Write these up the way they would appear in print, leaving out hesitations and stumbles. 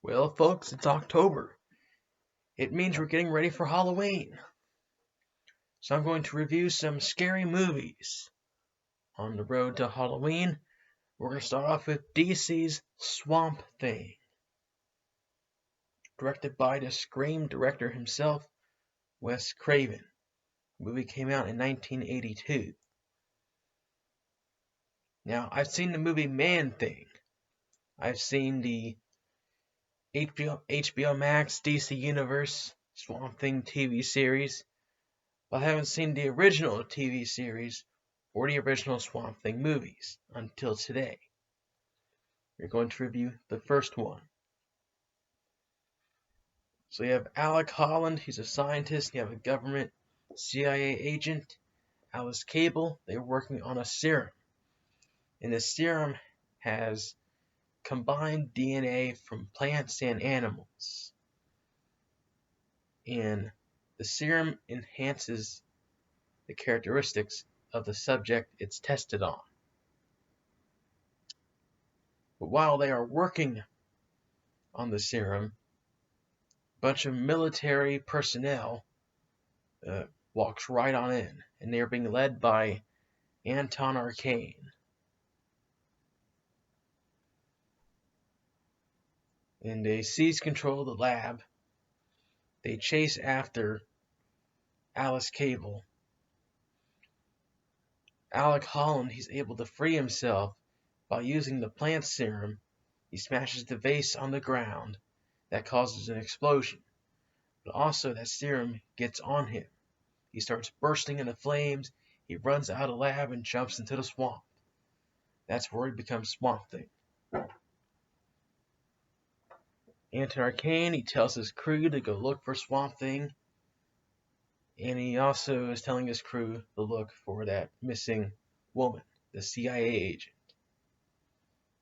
Well, folks, it's October. It means we're getting ready for Halloween. So I'm going to review some scary movies. On the road to Halloween, we're going to start off with DC's Swamp Thing. Directed by the Scream director himself, Wes Craven. The movie came out in 1982. Now, I've seen the movie Man-Thing. I've seen the HBO Max DC Universe Swamp Thing TV series, but I haven't seen the original TV series or the original Swamp Thing movies until today. We're going to review the first one. So you have Alec Holland, he's a scientist. You have a government CIA agent, Alice Cable. They're working on a serum. And the serum has combined DNA from plants and animals. And the serum enhances the characteristics of the subject it's tested on. But while they are working on the serum, a bunch of military personnel walks right on in, and they are being led by Anton Arcane. And they seize control of the lab. They chase after Alice Cable. Alec Holland, he's able to free himself by using the plant serum. He smashes the vase on the ground. That causes an explosion. But also that serum gets on him. He starts bursting into flames. He runs out of the lab and jumps into the swamp. That's where he becomes Swamp Thing. Anton Arcane, he tells his crew to go look for Swamp Thing. And he also is telling his crew to look for that missing woman, the CIA agent.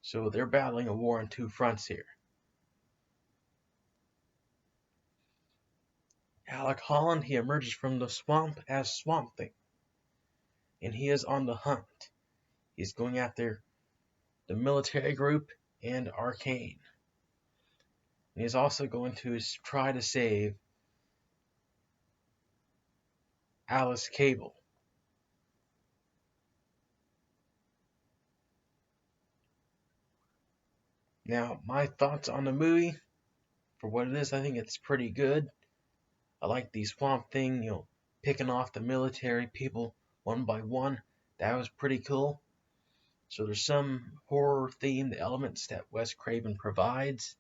So they're battling a war on two fronts here. Alec Holland, he emerges from the swamp as Swamp Thing. And he is on the hunt. He's going after the military group and Arcane. And he's also going to try to save Alice Cable. Now, my thoughts on the movie, for what it is, I think it's pretty good. I like the Swamp Thing, picking off the military people one by one. That was pretty cool. So there's some horror-themed elements that Wes Craven provides.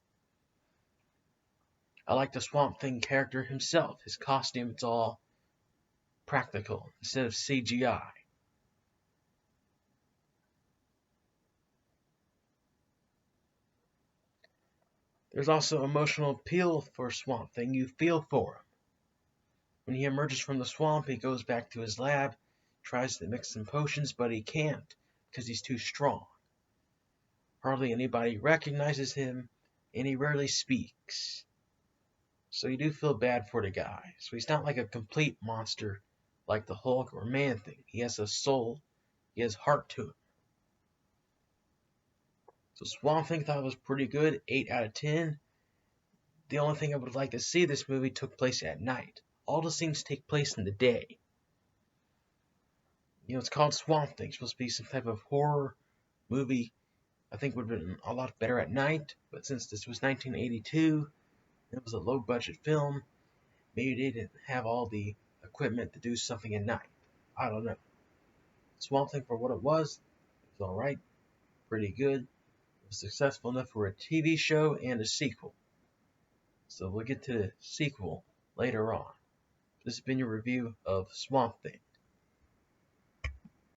I like the Swamp Thing character himself. His costume, it's all practical instead of CGI. There's also emotional appeal for Swamp Thing. You feel for him. When he emerges from the swamp, he goes back to his lab, tries to mix some potions, but he can't because he's too strong. Hardly anybody recognizes him, and he rarely speaks. So you do feel bad for the guy. So he's not like a complete monster like the Hulk or Man-Thing. He has a soul. He has heart to him. So Swamp Thing thought it was pretty good, 8 out of 10. The only thing I would like to see this movie took place at night. All the scenes take place in the day. It's called Swamp Thing. It's supposed to be some type of horror movie. I think would have been a lot better at night. But since this was 1982, it was a low-budget film, maybe they didn't have all the equipment to do something at night. I don't know. Swamp Thing, for what it was alright. Pretty good. It was successful enough for a TV show and a sequel. So we'll get to the sequel later on. This has been your review of Swamp Thing.